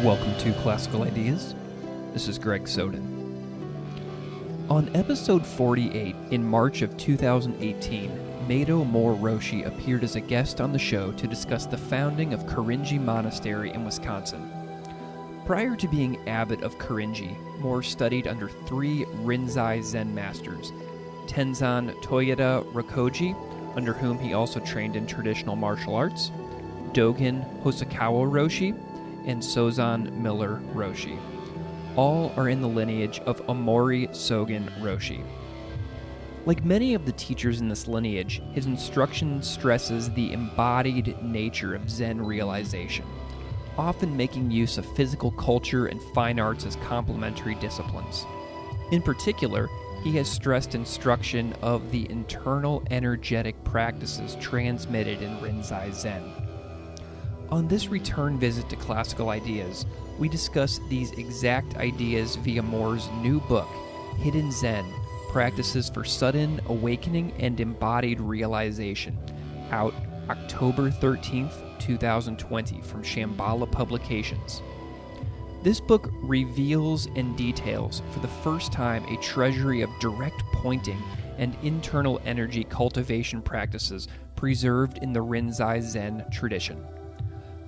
Welcome to Classical Ideas. This is Greg Soden. On episode 48 in March of 2018, Meido Moore Roshi appeared as a guest on the show to discuss the founding of Korinji Monastery in Wisconsin. Prior to being abbot of Korinji, Moore studied under three Rinzai Zen masters, Tenzan Toyoda Rokoji, under whom he also trained in traditional martial arts, Dogen Hosokawa Roshi, and So'zan Miller Roshi. All are in the lineage of Omori Sogen Roshi. Like many of the teachers in this lineage, his instruction stresses the embodied nature of Zen realization, often making use of physical culture and fine arts as complementary disciplines. In particular, he has stressed instruction of the internal energetic practices transmitted in Rinzai Zen. On this return visit to Classical Ideas, we discuss these exact ideas via Moore's new book, Hidden Zen, Practices for Sudden Awakening and Embodied Realization, out October 13th, 2020 from Shambhala Publications. This book reveals and details for the first time a treasury of direct pointing and internal energy cultivation practices preserved in the Rinzai Zen tradition.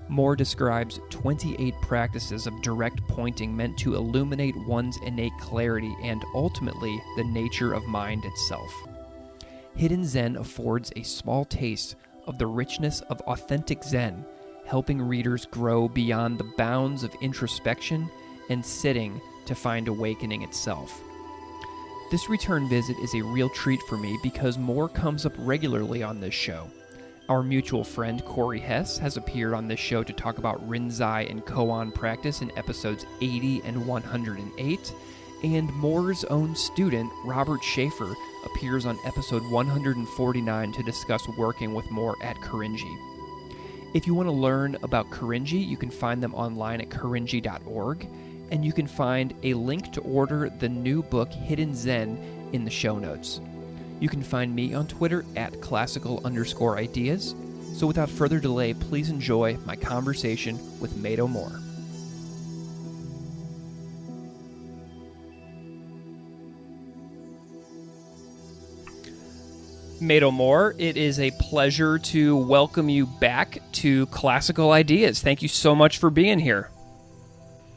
Moore describes 28 practices of direct pointing meant to illuminate one's innate clarity and, ultimately, the nature of mind itself. Hidden Zen affords a small taste of the richness of authentic Zen, helping readers grow beyond the bounds of introspection and sitting to find awakening itself. This return visit is a real treat for me because Moore comes up regularly on this show. Our mutual friend Corey Hess has appeared on this show to talk about Rinzai and koan practice in episodes 80 and 108, and Moore's own student, Robert Schaefer, appears on episode 149 to discuss working with Moore at Korinji. If you want to learn about Korinji, you can find them online at korinji.org, and you can find a link to order the new book Hidden Zen in the show notes. You can find me on Twitter at classical_ideas. So without further delay, please enjoy my conversation with Meido Moore. Meido Moore, it is a pleasure to welcome you back to Classical Ideas. Thank you so much for being here.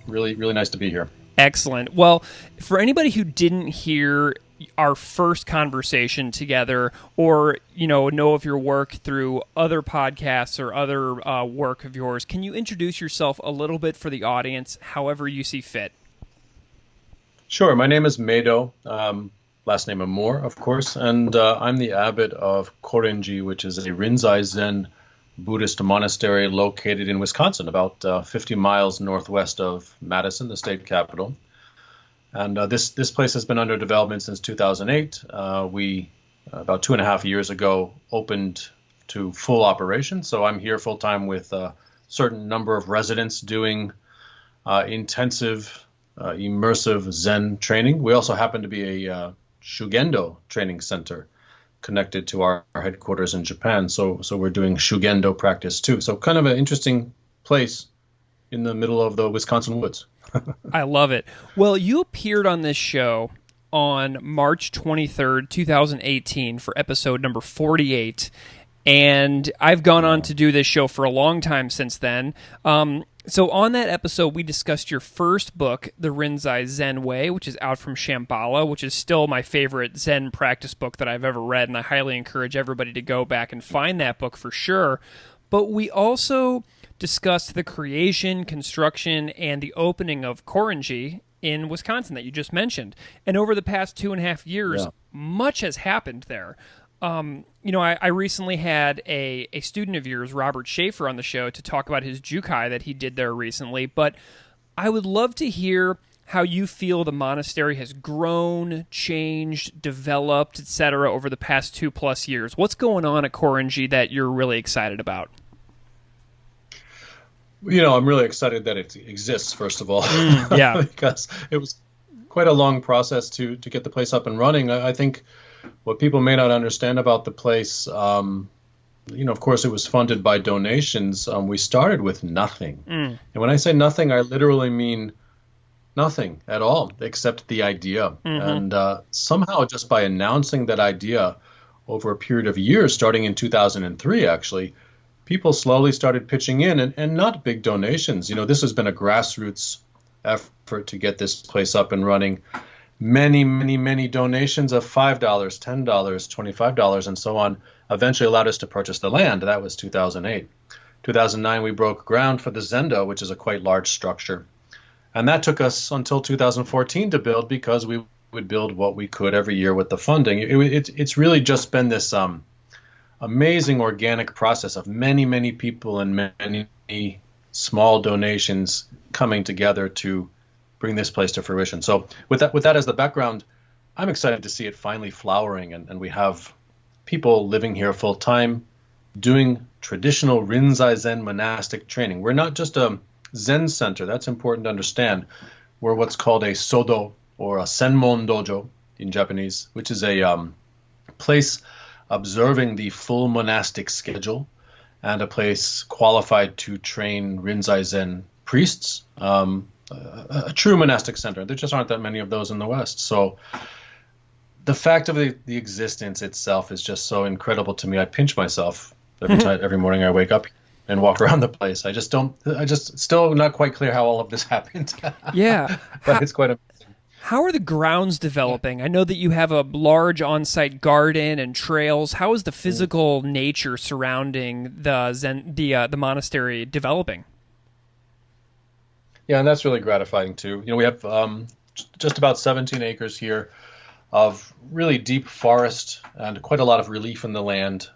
Really, really nice to be here. Excellent. Well, for anybody who didn't hear our first conversation together, or know of your work through other podcasts or other work of yours, can you introduce yourself a little bit for the audience, however you see fit? Sure. My name is Meido, last name is Moore, of course, and I'm the abbot of Korinji, which is a Rinzai Zen Buddhist monastery located in Wisconsin, about 50 miles northwest of Madison, the state capital. And this place has been under development since 2008. We, about 2.5 years ago, opened to full operation. So I'm here full time with a certain number of residents doing intensive, immersive Zen training. We also happen to be a Shugendo training center connected to our headquarters in Japan. So we're doing Shugendo practice too. So kind of an interesting place in the middle of the Wisconsin woods. I love it. Well, you appeared on this show on March 23rd, 2018 for episode number 48, and I've gone on to do this show for a long time since then. So on that episode, we discussed your first book, The Rinzai Zen Way, which is out from Shambhala, which is still my favorite Zen practice book that I've ever read, and I highly encourage everybody to go back and find that book for sure. But we also discussed the creation, construction, and the opening of Korinji in Wisconsin that you just mentioned. And over the past 2.5 years, much has happened there. I recently had a student of yours, Robert Schaefer, on the show to talk about his Jukai that he did there recently. But I would love to hear how you feel the monastery has grown, changed, developed, etc. over the past 2+ years. What's going on at Korinji that you're really excited about? I'm really excited that it exists, first of all, yeah, because it was quite a long process to get the place up and running. I think what people may not understand about the place of course, it was funded by donations. We started with nothing. Mm. And when I say nothing, I literally mean nothing at all, except the idea. Mm-hmm. And somehow, just by announcing that idea over a period of years, starting in 2003, actually, people slowly started pitching in, and not big donations. This has been a grassroots effort to get this place up and running. Many, many, many donations of $5, $10, $25, and so on eventually allowed us to purchase the land. That was 2008. 2009, we broke ground for the Zendo, which is a quite large structure. And that took us until 2014 to build, because we would build what we could every year with the funding. It's really just been this amazing organic process of many, many people and many small donations coming together to bring this place to fruition. So with that as the background, I'm excited to see it finally flowering, and we have people living here full time doing traditional Rinzai Zen monastic training. We're not just a Zen center. That's important to understand. We're what's called a sodo, or a senmon dojo in Japanese, which is a place observing the full monastic schedule, and a place qualified to train Rinzai Zen priests. A true monastic center. There just aren't that many of those in the West. So the fact of the existence itself is just so incredible to me. I pinch myself every morning I wake up and walk around the place. I just still not quite clear how all of this happened. Yeah. But it's quite amazing. How are the grounds developing? I know that you have a large on-site garden and trails. How is the physical nature surrounding the monastery developing? Yeah, and that's really gratifying too. We have just about 17 acres here of really deep forest and quite a lot of relief in the land,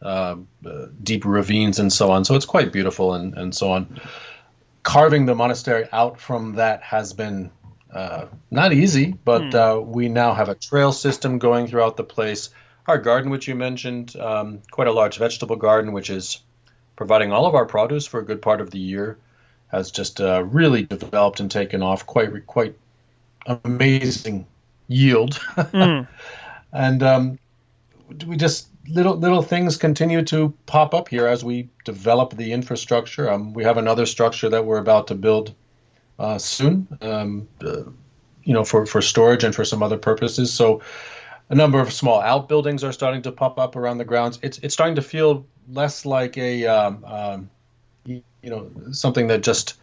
deep ravines and so on. So it's quite beautiful and so on. Carving the monastery out from that has been not easy, but we now have a trail system going throughout the place. Our garden, which you mentioned, quite a large vegetable garden, which is providing all of our produce for a good part of the year, has just really developed and taken off. Quite amazing yield. And we just little things continue to pop up here as we develop the infrastructure. We have another structure that we're about to build soon, for storage and for some other purposes. So a number of small outbuildings are starting to pop up around the grounds. It's starting to feel less like a something that just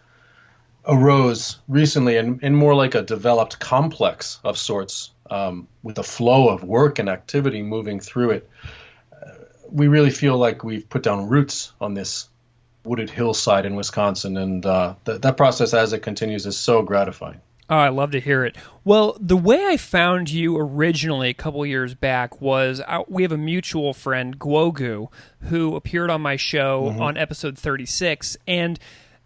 arose recently, and more like a developed complex of sorts, with a flow of work and activity moving through it. We really feel like we've put down roots on this wooded hillside in Wisconsin, and that process as it continues is so gratifying. Oh, I love to hear it. Well, the way I found you originally a couple years back was we have a mutual friend, Guogu, who appeared on my show on episode 36, and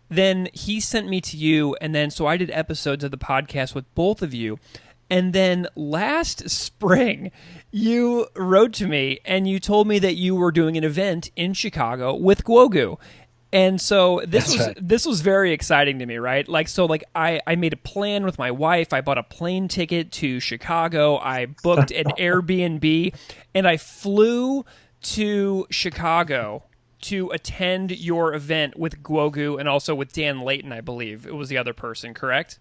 then he sent me to you, and then so I did episodes of the podcast with both of you. And then last spring, you wrote to me, and you told me that you were doing an event in Chicago with Guogu. And so this was very exciting to me, right? I made a plan with my wife. I bought a plane ticket to Chicago. I booked an Airbnb, and I flew to Chicago to attend your event with Guogu and also with Dan Layton, I believe. It was the other person, correct?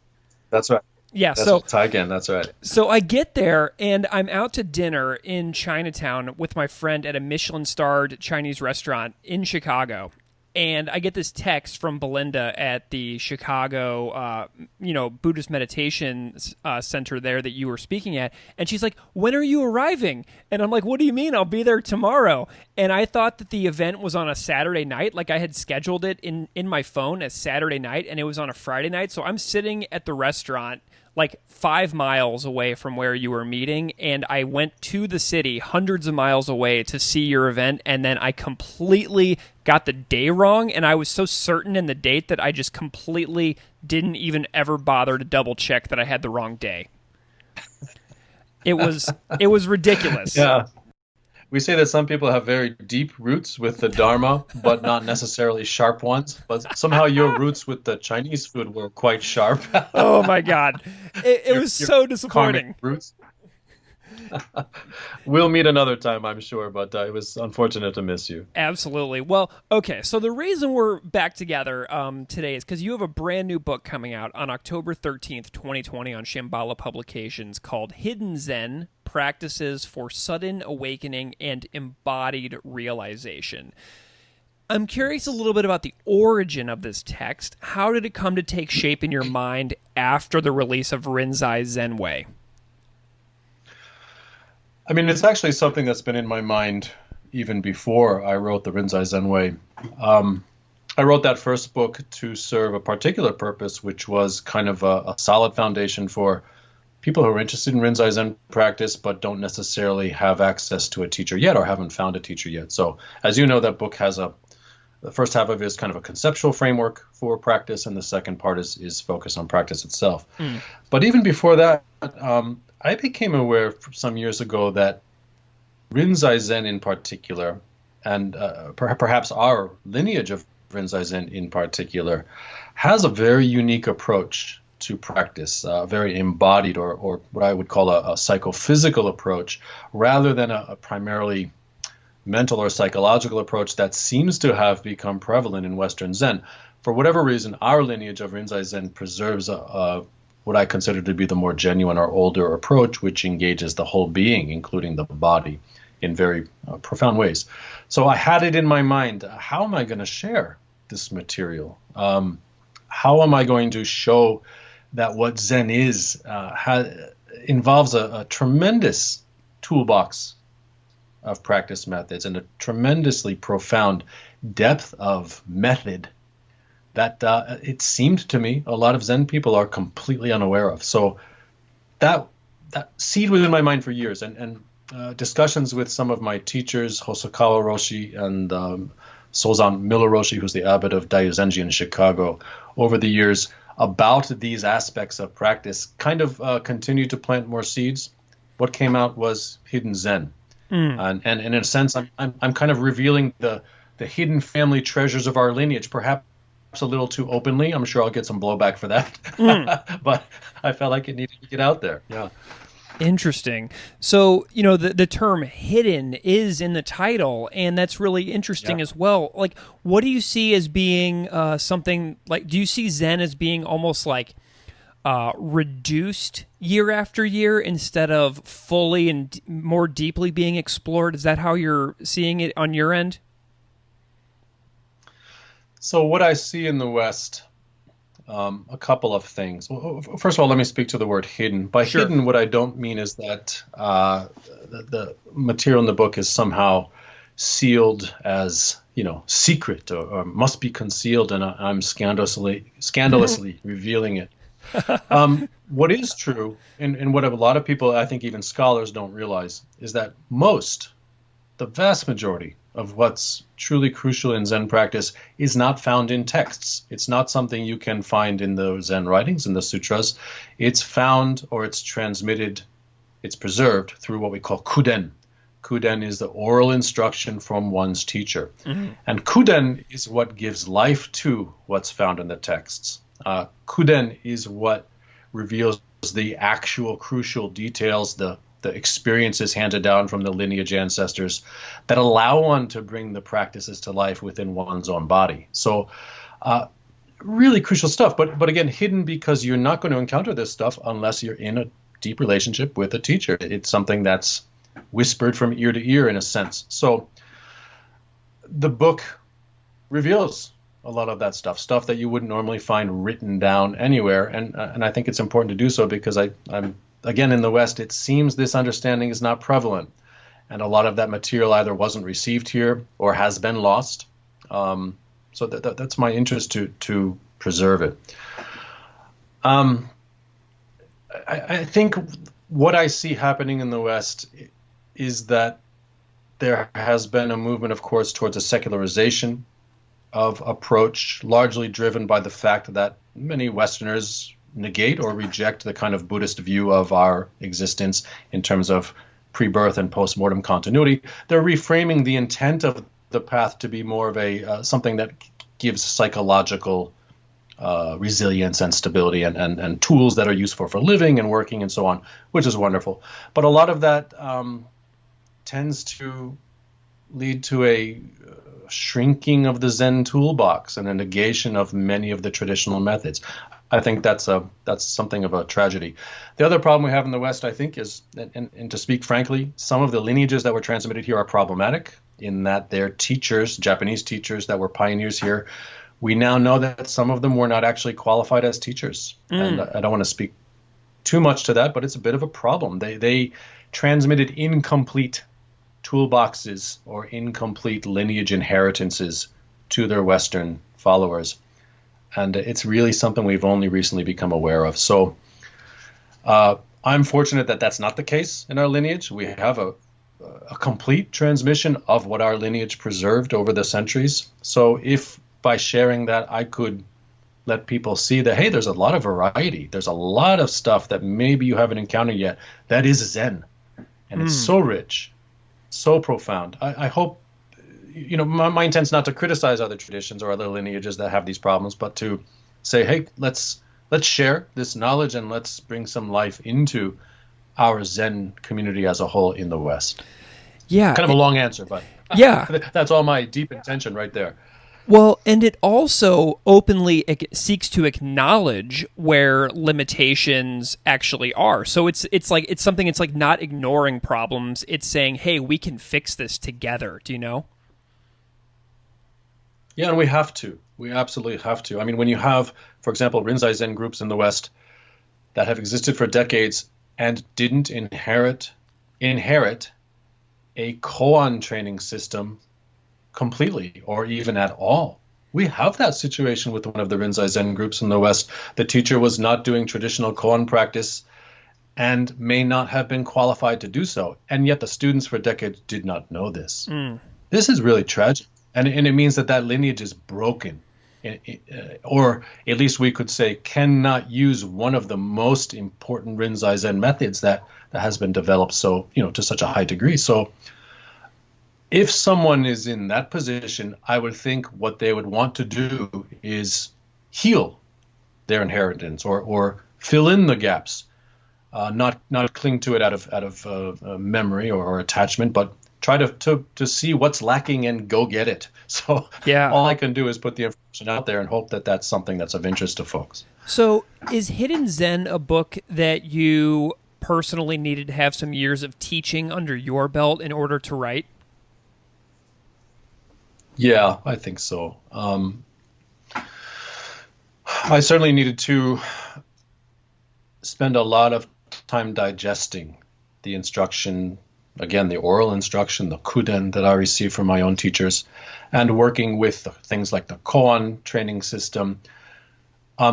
That's right. Yeah, that's right. So I get there, and I'm out to dinner in Chinatown with my friend at a Michelin-starred Chinese restaurant in Chicago. And I get this text from Belinda at the Chicago, Buddhist meditation center there that you were speaking at. And she's like, "When are you arriving?" And I'm like, "What do you mean? I'll be there tomorrow." And I thought that the event was on a Saturday night. Like I had scheduled it in my phone as Saturday night, and it was on a Friday night. So I'm sitting at the restaurant like 5 miles away from where you were meeting, and I went to the city hundreds of miles away to see your event, and then I completely got the day wrong, and I was so certain in the date that I just completely didn't even ever bother to double check that I had the wrong day. It was ridiculous. Yeah. We say that some people have very deep roots with the Dharma, but not necessarily sharp ones. But somehow your roots with the Chinese food were quite sharp. Oh my God. It was so disappointing. Roots. We'll meet another time, I'm sure, but it was unfortunate to miss you. Absolutely. Well, okay. So the reason we're back together today is because you have a brand new book coming out on October 13th, 2020 on Shambhala Publications called Hidden Zen, Practices for Sudden Awakening and Embodied Realization. I'm curious a little bit about the origin of this text. How did it come to take shape in your mind after the release of Rinzai Zen Way? I mean, it's actually something that's been in my mind even before I wrote the Rinzai Zen Way. I wrote that first book to serve a particular purpose, which was kind of a solid foundation for people who are interested in Rinzai Zen practice, but don't necessarily have access to a teacher yet or haven't found a teacher yet. So as you know, that book has the first half of it is kind of a conceptual framework for practice, and the second part is focused on practice itself. But even before that, I became aware some years ago that Rinzai Zen in particular, and perhaps our lineage of Rinzai Zen in particular, has a very unique approach to practice, a very embodied or what I would call a psychophysical approach, rather than a primarily mental or psychological approach that seems to have become prevalent in Western Zen. For whatever reason, our lineage of Rinzai Zen preserves what I consider to be the more genuine or older approach, which engages the whole being, including the body, in very profound ways. So I had it in my mind, how am I going to share this material? How am I going to show that what Zen is involves a tremendous toolbox of practice methods and a tremendously profound depth of method that it seemed to me a lot of Zen people are completely unaware of. So that seed was in my mind for years, and discussions with some of my teachers, Hosokawa Roshi and So'zan Miller Roshi, who's the abbot of Daiozenji in Chicago, over the years about these aspects of practice kind of continued to plant more seeds. What came out was Hidden Zen. And in a sense, I'm kind of revealing the hidden family treasures of our lineage, perhaps a little too openly. I'm sure I'll get some blowback for that, but I felt like it needed to get out there. Yeah. Interesting. So, the term hidden is in the title, and that's really interesting as well. Like, what do you see as being something like, do you see Zen as being almost like reduced year after year instead of fully and more deeply being explored? Is that how you're seeing it on your end? So what I see in the West, a couple of things. Well, first of all, let me speak to the word hidden. By Sure. hidden, what I don't mean is that the material in the book is somehow sealed as, secret or must be concealed, and I'm scandalously revealing it. What is true, and what a lot of people, I think even scholars, don't realize, is that the vast majority of what's truly crucial in Zen practice is not found in texts. It's not something you can find in the Zen writings, in the sutras. It's found or it's transmitted, it's preserved through what we call kuden. Kuden is the oral instruction from one's teacher. And kuden is what gives life to what's found in the texts. Kuden is what reveals the actual crucial details, the experiences handed down from the lineage ancestors that allow one to bring the practices to life within one's own body. So really crucial stuff, but again, hidden because you're not going to encounter this stuff unless you're in a deep relationship with a teacher. It's something that's whispered from ear to ear in a sense. So the book reveals a lot of that stuff that you wouldn't normally find written down anywhere. And I think it's important to do so because I'm again, in the West, it seems this understanding is not prevalent. And a lot of that material either wasn't received here or has been lost. So that's my interest to preserve it. I think what I see happening in the West is that there has been a movement, of course, towards a secularization of approach, largely driven by the fact that many Westerners negate or reject the kind of Buddhist view of our existence in terms of pre-birth and post-mortem continuity. They're reframing the intent of the path to be more of a something that gives psychological resilience and stability and tools that are useful for living and working and so on, which is wonderful. But a lot of that tends to lead to a shrinking of the Zen toolbox and a negation of many of the traditional methods. I think that's something of a tragedy. The other problem we have in the West, I think, is, and to speak frankly, some of the lineages that were transmitted here are problematic in that they're teachers, Japanese teachers that were pioneers here. We now know that some of them were not actually qualified as teachers. And I don't want to speak too much to that, but it's a bit of a problem. They transmitted incomplete toolboxes or incomplete lineage inheritances to their Western followers. And it's really something we've only recently become aware of. So I'm fortunate that that's not the case in our lineage. We have a complete transmission of what our lineage preserved over the centuries. So if by sharing that I could let people see that, hey, there's a lot of variety. There's a lot of stuff that maybe you haven't encountered yet that is Zen. And it's so rich, so profound. I hope, my intent is not to criticize other traditions or other lineages that have these problems, but to say, hey, let's share this knowledge and let's bring some life into our Zen community as a whole in the West. Yeah. Kind of a long answer, but yeah, that's all my deep intention right there. Well, and it also openly seeks to acknowledge where limitations actually are. So it's like not ignoring problems. It's saying, hey, we can fix this together. Do you know? Yeah, and we have to. We absolutely have to. I mean, when you have, for example, Rinzai Zen groups in the West that have existed for decades and didn't inherit a koan training system completely or even at all. We have that situation with one of the Rinzai Zen groups in the West. The teacher was not doing traditional koan practice and may not have been qualified to do so. And yet the students for decades did not know this. This is really tragic. And it means that lineage is broken. Or at least we could say cannot use one of the most important Rinzai Zen methods that has been developed to such a high degree. So if someone is in that position, I would think what they would want to do is heal their inheritance or fill in the gaps, not cling to it out of memory or attachment, but try to see what's lacking and go get it. So all I can do is put the information out there and hope that that's something that's of interest to folks. So is Hidden Zen a book that you personally needed to have some years of teaching under your belt in order to write? Yeah, I think so. I certainly needed to spend a lot of time digesting the instruction, again, the oral instruction, the kuden that I received from my own teachers, and working with things like the koan training system.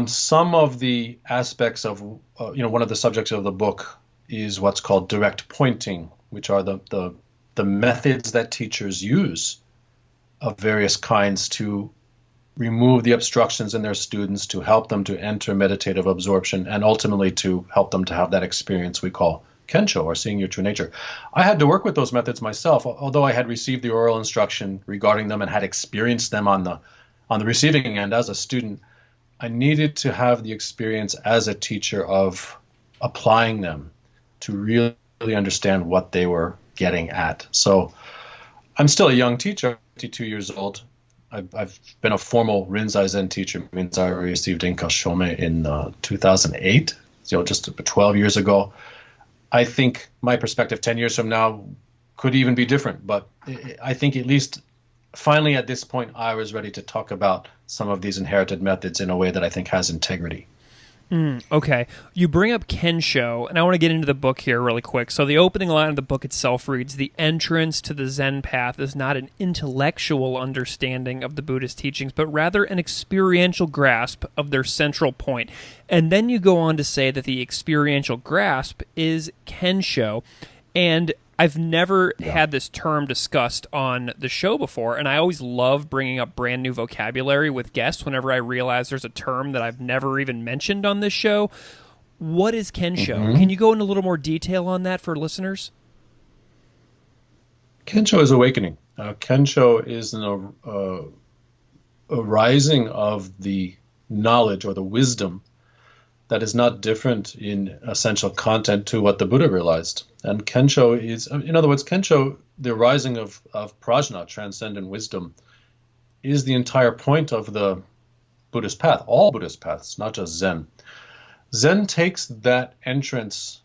Some of the aspects of, one of the subjects of the book is what's called direct pointing, which are the methods that teachers use of various kinds to remove the obstructions in their students, to help them to enter meditative absorption, and ultimately to help them to have that experience we call Kensho, or seeing your true nature. I had to work with those methods myself, although I had received the oral instruction regarding them and had experienced them on the receiving end as a student. I needed to have the experience as a teacher of applying them to really understand what they were getting at. So I'm still a young teacher, 52 years old. I've been a formal Rinzai Zen teacher. It means I received Inka Shome in 2008, just 12 years ago. I think my perspective 10 years from now could even be different, but I think at least finally at this point, I was ready to talk about some of these inherited methods in a way that I think has integrity. Okay. You bring up Kensho, and I want to get into the book here really quick. So the opening line of the book itself reads, "The entrance to the Zen path is not an intellectual understanding of the Buddhist teachings, but rather an experiential grasp of their central point." And then you go on to say that the experiential grasp is Kensho. And I've never had this term discussed on the show before, and I always love bringing up brand new vocabulary with guests whenever I realize there's a term that I've never even mentioned on this show. What is Kensho? Can you go into a little more detail on that for listeners? Kensho is awakening. Kensho is a rising of the knowledge or the wisdom that is not different in essential content to what the Buddha realized. And Kensho is, in other words, Kensho, the rising of prajna, transcendent wisdom, is the entire point of the Buddhist path, all Buddhist paths, not just Zen. Zen takes that entrance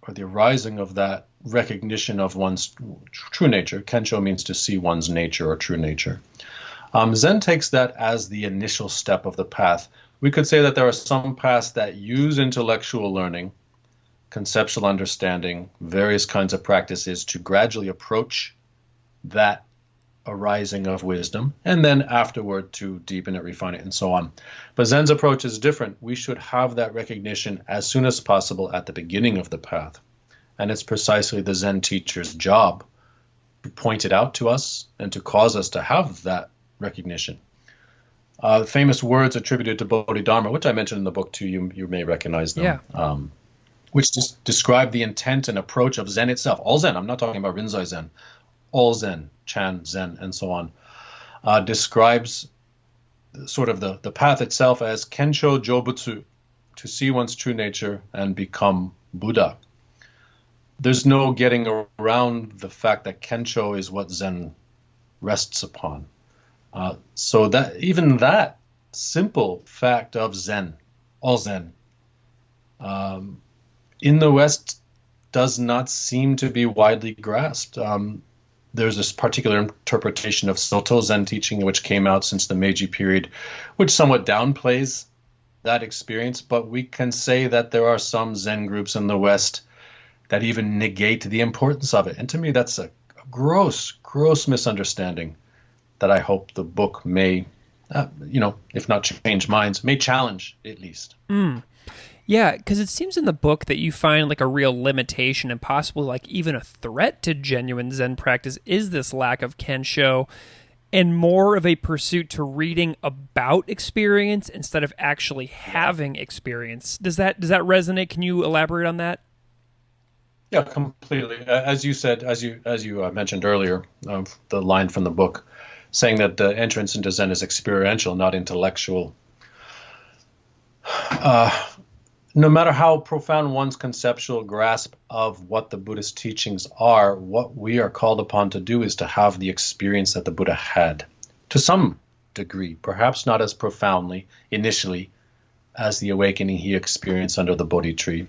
or the arising of that recognition of one's true nature. Kensho means to see one's nature or true nature. Zen takes that as the initial step of the path. We could say that there are some paths that use intellectual learning, conceptual understanding, various kinds of practices to gradually approach that arising of wisdom, and then afterward to deepen it, refine it, and so on. But Zen's approach is different. We should have that recognition as soon as possible at the beginning of the path. And it's precisely the Zen teacher's job to point it out to us and to cause us to have that recognition. The famous words attributed to Bodhidharma, which I mentioned in the book too, you may recognize them, which describe the intent and approach of Zen itself. All Zen, I'm not talking about Rinzai Zen, all Zen, Chan, Zen, and so on, describes sort of the path itself as Kensho Jobutsu, to see one's true nature and become Buddha. There's no getting around the fact that Kensho is what Zen rests upon. So that even that simple fact of Zen, all Zen, in the West does not seem to be widely grasped. There's this particular interpretation of Soto Zen teaching, which came out since the Meiji period, which somewhat downplays that experience. But we can say that there are some Zen groups in the West that even negate the importance of it. And to me, that's a gross, gross misunderstanding that I hope the book may, if not change minds, may challenge at least. Yeah, because it seems in the book that you find like a real limitation and possibly like even a threat to genuine Zen practice is this lack of Kensho and more of a pursuit to reading about experience instead of actually having experience. Does that resonate? Can you elaborate on that? Yeah, completely. As you said, as you mentioned earlier, the line from the book, saying that the entrance into Zen is experiential, not intellectual. No matter how profound one's conceptual grasp of what the Buddhist teachings are, what we are called upon to do is to have the experience that the Buddha had, to some degree, perhaps not as profoundly initially as the awakening he experienced under the Bodhi tree.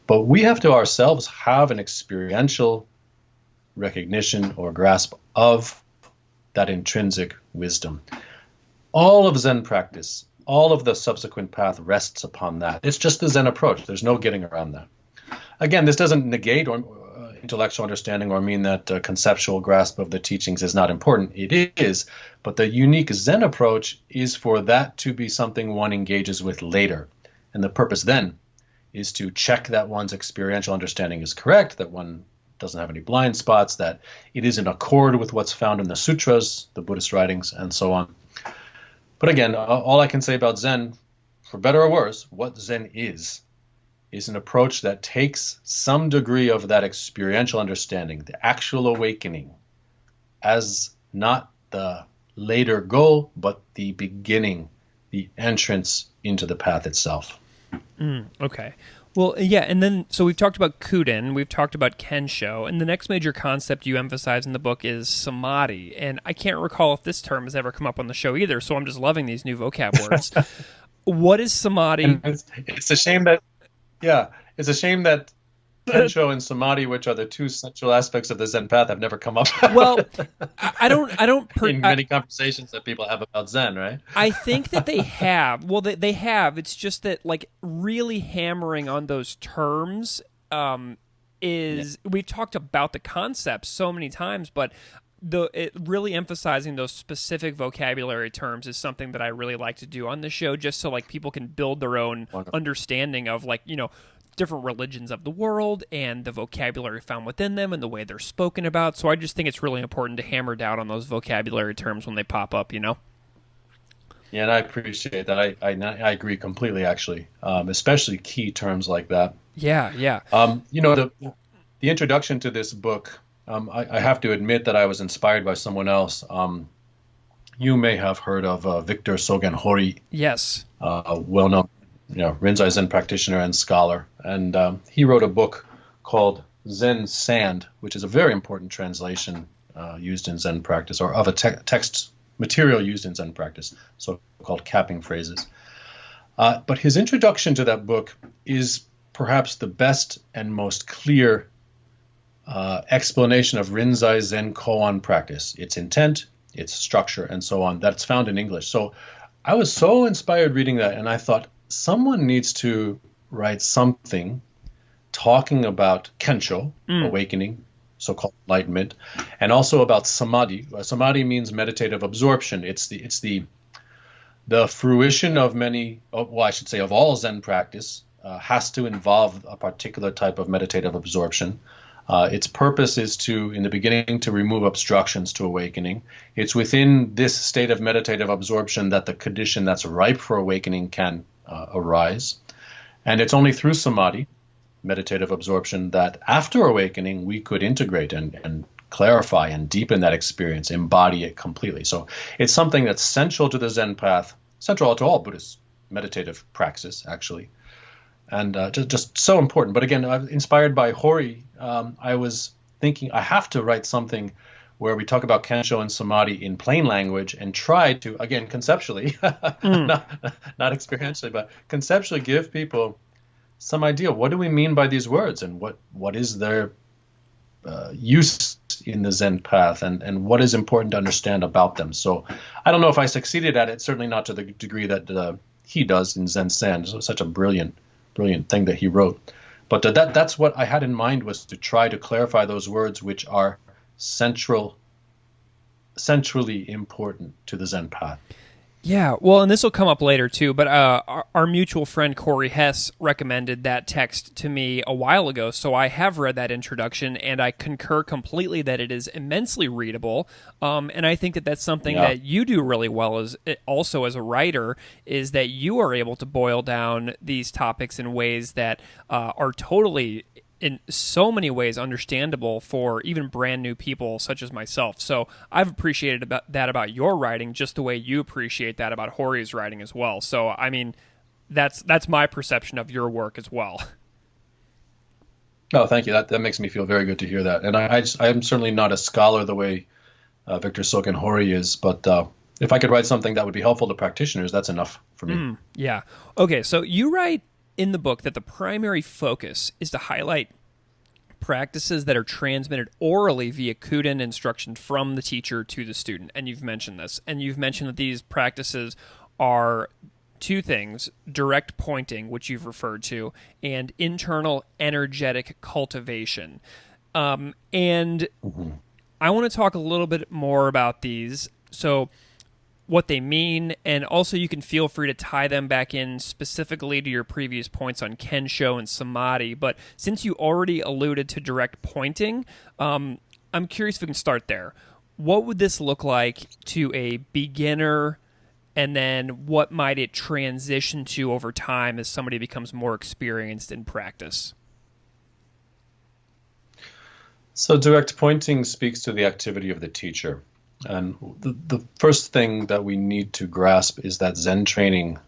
But we have to ourselves have an experiential recognition or grasp of that intrinsic wisdom. All of Zen practice, all of the subsequent path rests upon that. It's just the Zen approach. There's no getting around that. Again, this doesn't negate or intellectual understanding or mean that conceptual grasp of the teachings is not important. It is, but the unique Zen approach is for that to be something one engages with later. And the purpose then is to check that one's experiential understanding is correct, that one doesn't have any blind spots, that it is in accord with what's found in the sutras, the Buddhist writings, and so on. But again, all I can say about Zen, for better or worse, what Zen is an approach that takes some degree of that experiential understanding, the actual awakening, as not the later goal, but the beginning, the entrance into the path itself. Okay. Well, yeah, and then, so we've talked about Kuden, we've talked about Kensho, and the next major concept you emphasize in the book is Samadhi, and I can't recall if this term has ever come up on the show either, so I'm just loving these new vocab words. What is Samadhi? It's a shame that, Kensho and Samadhi, which are the two central aspects of the Zen path, have never come up. Well, I don't in many conversations that people have about Zen, right? I think that they have. Well, they have. It's just that, like, really hammering on those terms we've talked about the concepts so many times, but really emphasizing those specific vocabulary terms is something that I really like to do on the show, just so like people can build their own understanding of, like, different religions of the world and the vocabulary found within them and the way they're spoken about. So I just think it's really important to hammer down on those vocabulary terms when they pop up, Yeah, and I appreciate that. I agree completely, actually, especially key terms like that. Yeah. The introduction to this book, I have to admit that I was inspired by someone else. You may have heard of Victor Sogen Hori, Yes. well-known, Rinzai Zen practitioner and scholar. And he wrote a book called Zen Sand, which is a very important translation used in Zen practice, or of a text material used in Zen practice, so-called capping phrases. But his introduction to that book is perhaps the best and most clear explanation of Rinzai Zen koan practice, its intent, its structure, and so on. That's found in English. So I was so inspired reading that, and I thought someone needs to write something talking about Kensho, awakening, so-called enlightenment, and also about Samadhi. Samadhi means meditative absorption. It's the fruition of of all Zen practice has to involve a particular type of meditative absorption. Its purpose is in the beginning, to remove obstructions to awakening. It's within this state of meditative absorption that the condition that's ripe for awakening can arise. And it's only through Samadhi, meditative absorption, that after awakening we could integrate and clarify and deepen that experience, embody it completely. So it's something that's central to the Zen path, central to all Buddhist meditative praxis, actually. And just so important. But again, inspired by Hori, I was thinking I have to write something where we talk about Kensho and Samadhi in plain language and try to, again, conceptually, not experientially, but conceptually give people some idea. What do we mean by these words, and what is their use in the Zen path, and what is important to understand about them? So I don't know if I succeeded at it, certainly not to the degree that he does in Zen Sand. So such a brilliant thing that he wrote. But that's what I had in mind, was to try to clarify those words which are centrally important to the Zen path. Yeah, well, and this will come up later too, but our mutual friend Corey Hess recommended that text to me a while ago, so I have read that introduction, and I concur completely that it is immensely readable, and I think that that's something that you do really well also as a writer, is that you are able to boil down these topics in ways that are totally, in so many ways, understandable for even brand new people such as myself. So I've appreciated that about your writing, just the way you appreciate that about Hori's writing as well. So I mean, that's my perception of your work as well. Oh, thank you. That makes me feel very good to hear that. And I'm certainly not a scholar the way Victor Sogen Hori is, but if I could write something that would be helpful to practitioners, that's enough for me. Yeah. Okay, so you write in the book that the primary focus is to highlight practices that are transmitted orally via Kuden instruction from the teacher to the student. And you've mentioned this. And you've mentioned that these practices are two things: direct pointing, which you've referred to, and internal energetic cultivation. And I want to talk a little bit more about these. So what they mean, and also you can feel free to tie them back in specifically to your previous points on Kensho and Samadhi. But since you already alluded to direct pointing, I'm curious if we can start there. What would this look like to a beginner, and then what might it transition to over time as somebody becomes more experienced in practice? So direct pointing speaks to the activity of the teacher. And the first thing that we need to grasp is that Zen training,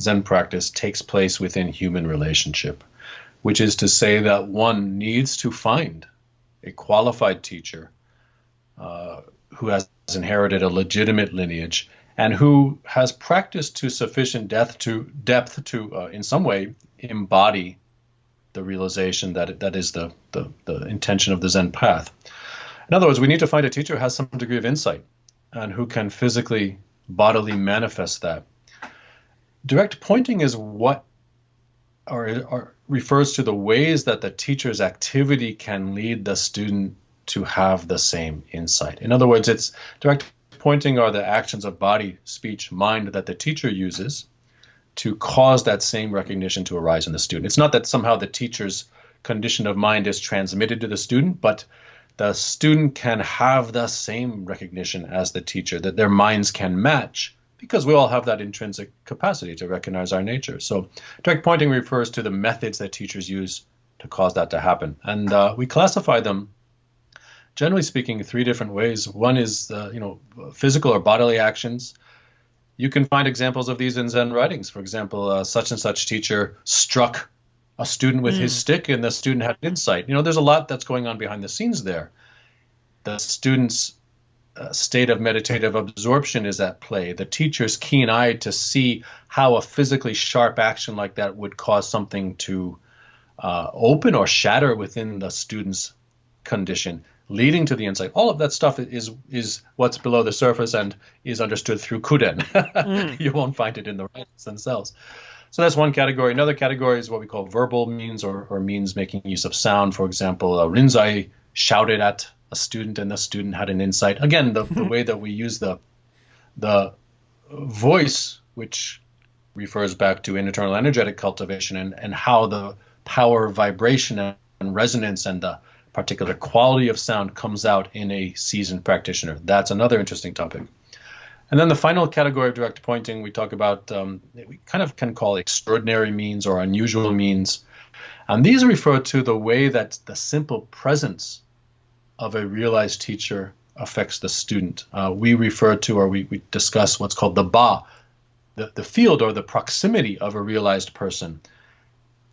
Zen practice takes place within human relationship, which is to say that one needs to find a qualified teacher who has inherited a legitimate lineage and who has practiced to sufficient depth to in some way embody the realization that is the intention of the Zen path. In other words, we need to find a teacher who has some degree of insight and who can physically, bodily manifest that. Direct pointing is what refers to the ways that the teacher's activity can lead the student to have the same insight. In other words, it's direct pointing are the actions of body, speech, mind that the teacher uses to cause that same recognition to arise in the student. It's not that somehow the teacher's condition of mind is transmitted to the student, but the student can have the same recognition as the teacher, that their minds can match, because we all have that intrinsic capacity to recognize our nature. So direct pointing refers to the methods that teachers use to cause that to happen. And we classify them generally speaking, three different ways. One is, physical or bodily actions. You can find examples of these in Zen writings. For example, such and such teacher struck a student with his stick and the student had insight. There's a lot that's going on behind the scenes there. The student's state of meditative absorption is at play. The teacher's keen eye to see how a physically sharp action like that would cause something to open or shatter within the student's condition, leading to the insight. All of that stuff is what's below the surface and is understood through Kuden. You won't find it in the writings themselves. So that's one category. Another category is what we call verbal means or means making use of sound. For example, Rinzai shouted at a student and the student had an insight. Again, the way that we use the voice, which refers back to internal energetic cultivation and how the power, vibration, and resonance and the particular quality of sound comes out in a seasoned practitioner. That's another interesting topic. And then the final category of direct pointing we talk about, we kind of can call extraordinary means or unusual means. And these refer to the way that the simple presence of a realized teacher affects the student. We refer to, or we discuss what's called the ba, the field or the proximity of a realized person.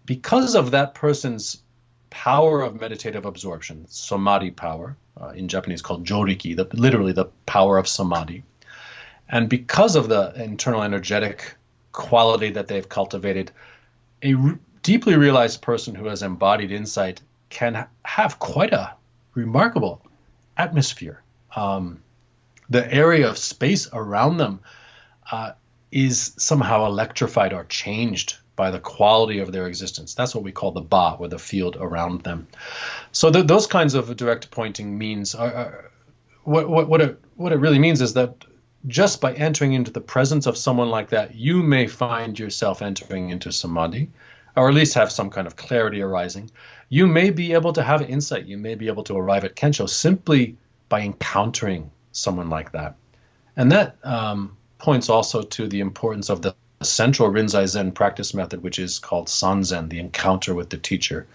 Because of that person's power of meditative absorption, samadhi power, in Japanese called joriki, literally the power of samadhi, and because of the internal energetic quality that they've cultivated, a deeply realized person who has embodied insight can have quite a remarkable atmosphere. The area of space around them is somehow electrified or changed by the quality of their existence. That's what we call the ba, or the field around them. So those kinds of direct pointing means are what it really means is that just by entering into the presence of someone like that, you may find yourself entering into samadhi, or at least have some kind of clarity arising. You may be able to have insight. You may be able to arrive at Kensho simply by encountering someone like that. And that points also to the importance of the central Rinzai Zen practice method, which is called Sanzen, the encounter with the teacher.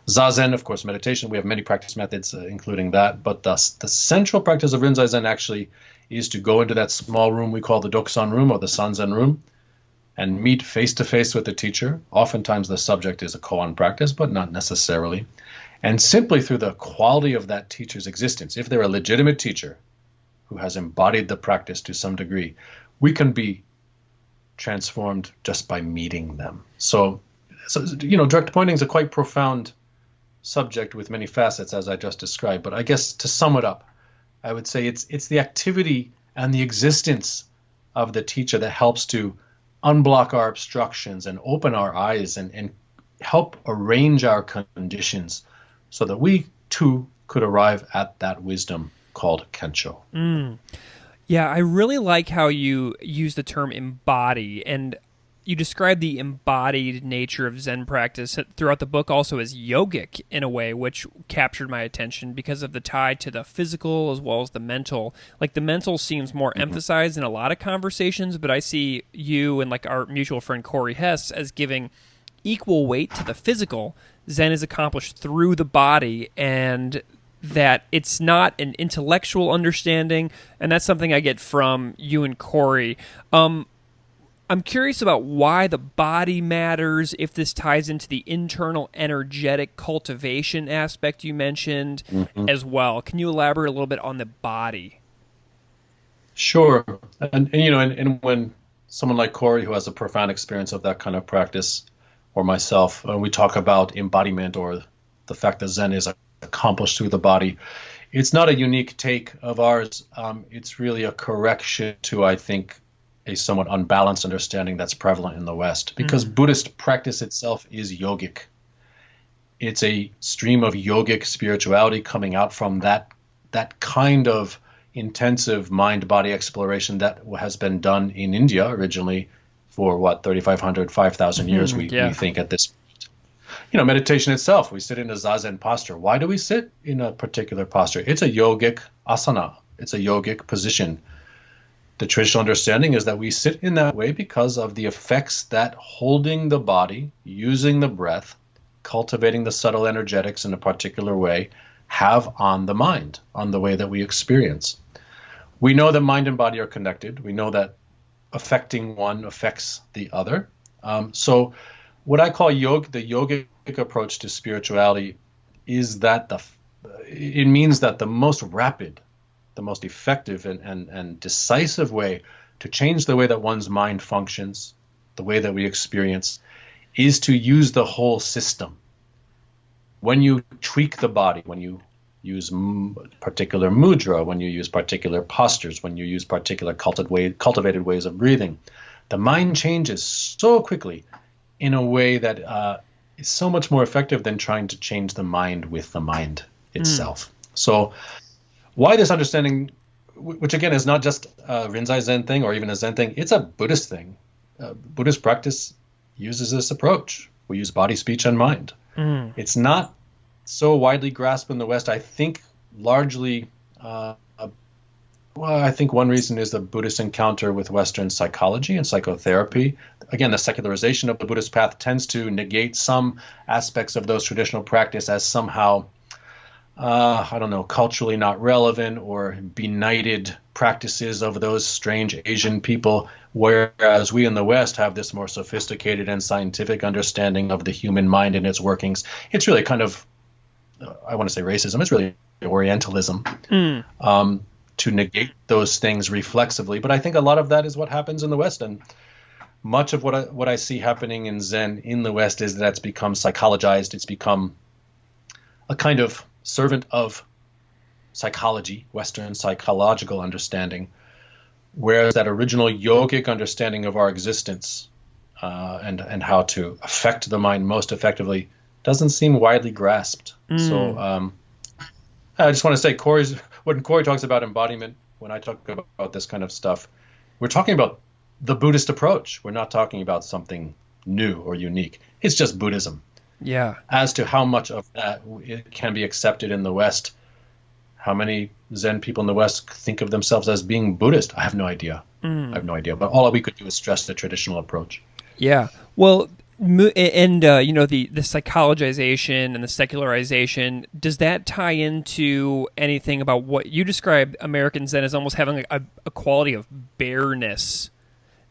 Zazen, of course, meditation. We have many practice methods, including that. But the central practice of Rinzai Zen actually is to go into that small room we call the Dokusan room or the Sanzen room and meet face-to-face with the teacher. Oftentimes the subject is a koan practice, but not necessarily. And simply through the quality of that teacher's existence, if they're a legitimate teacher who has embodied the practice to some degree, we can be transformed just by meeting them. So direct pointing is a quite profound subject with many facets, as I just described. But I guess to sum it up, I would say it's the activity and the existence of the teacher that helps to unblock our obstructions and open our eyes and help arrange our conditions so that we too could arrive at that wisdom called Kensho. Yeah, I really like how you use the term embody, and you describe the embodied nature of Zen practice throughout the book also as yogic in a way, which captured my attention because of the tie to the physical as well as the mental. Like the mental seems more emphasized in a lot of conversations, but I see you and like our mutual friend Corey Hess as giving equal weight to the physical. Zen is accomplished through the body, and that it's not an intellectual understanding, and that's something I get from you and Corey. I'm curious about why the body matters, if this ties into the internal energetic cultivation aspect you mentioned as well. Can you elaborate a little bit on the body? Sure. And when someone like Corey, who has a profound experience of that kind of practice, or myself, we talk about embodiment or the fact that Zen is accomplished through the body, it's not a unique take of ours. It's really a correction to, I think, a somewhat unbalanced understanding that's prevalent in the West, because Buddhist practice itself is yogic. It's a stream of yogic spirituality coming out from that kind of intensive mind-body exploration that has been done in India originally for 3,500, 5,000 years, we think at this point. Meditation itself, we sit in a zazen posture. Why do we sit in a particular posture? It's a yogic asana. It's a yogic position. The traditional understanding is that we sit in that way because of the effects that holding the body, using the breath, cultivating the subtle energetics in a particular way, have on the mind, on the way that we experience. We know that mind and body are connected. We know that affecting one affects the other. So what I call the yogic approach to spirituality is that it means that the most rapid, the most effective and decisive way to change the way that one's mind functions, the way that we experience, is to use the whole system. When you tweak the body, when you use particular mudra, when you use particular postures, when you use particular cultivated ways of breathing, the mind changes so quickly in a way that is so much more effective than trying to change the mind with the mind itself. So why this understanding, which again is not just a Rinzai Zen thing or even a Zen thing, it's a Buddhist thing. Buddhist practice uses this approach. We use body, speech, and mind. It's not so widely grasped in the West. I think largely, I think one reason is the Buddhist encounter with Western psychology and psychotherapy. Again, the secularization of the Buddhist path tends to negate some aspects of those traditional practice as somehow, culturally not relevant or benighted practices of those strange Asian people, whereas we in the West have this more sophisticated and scientific understanding of the human mind and its workings. It's really kind of, I want to say racism, it's really Orientalism to negate those things reflexively. But I think a lot of that is what happens in the West. And much of what I see happening in Zen in the West is that it's become psychologized. It's become a kind of servant of psychology, Western psychological understanding, whereas that original yogic understanding of our existence and how to affect the mind most effectively doesn't seem widely grasped. So I just want to say, when Corey talks about embodiment, when I talk about this kind of stuff, we're talking about the Buddhist approach. We're not talking about something new or unique. It's just Buddhism. Yeah. As to how much of that it can be accepted in the West, how many Zen people in the West think of themselves as being Buddhist, I have no idea. I have no idea. But all we could do is stress the traditional approach. Yeah. Well, and the psychologization and the secularization, does that tie into anything about what you described American Zen as almost having a quality of bareness?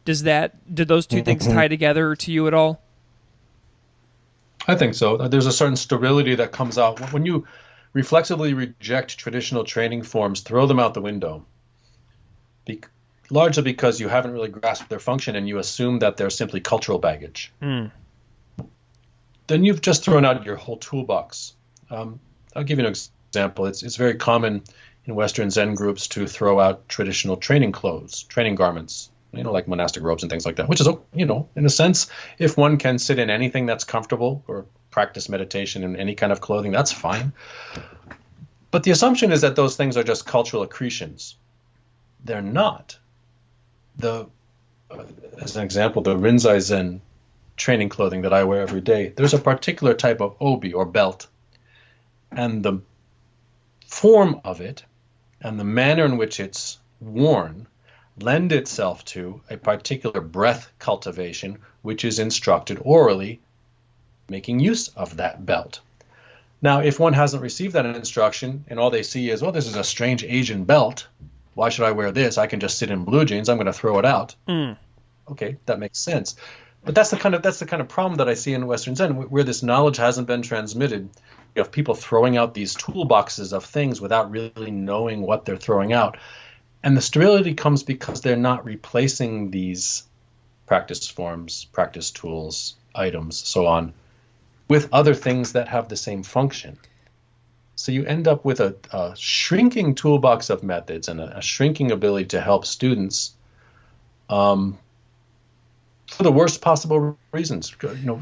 Do those two things tie together to you at all? I think so. There's a certain sterility that comes out when you reflexively reject traditional training forms, throw them out the window, largely because you haven't really grasped their function and you assume that they're simply cultural baggage. Then you've just thrown out your whole toolbox. I'll give you an example. It's very common in Western Zen groups to throw out traditional training clothes, training garments, like monastic robes and things like that, which is, in a sense, if one can sit in anything that's comfortable or practice meditation in any kind of clothing, that's fine. But the assumption is that those things are just cultural accretions. They're not. As an example, the Rinzai Zen training clothing that I wear every day, there's a particular type of obi or belt, and the form of it and the manner in which it's worn lend itself to a particular breath cultivation, which is instructed orally, making use of that belt. Now, if one hasn't received that instruction and all they see is, this is a strange Asian belt, why should I wear this? I can just sit in blue jeans. I'm going to throw it out. Okay, that makes sense. But that's the kind of problem that I see in Western Zen, where this knowledge hasn't been transmitted. You have people throwing out these toolboxes of things without really knowing what they're throwing out. And the sterility comes because they're not replacing these practice forms, practice tools, items, so on, with other things that have the same function. So you end up with a shrinking toolbox of methods and a shrinking ability to help students for the worst possible reasons,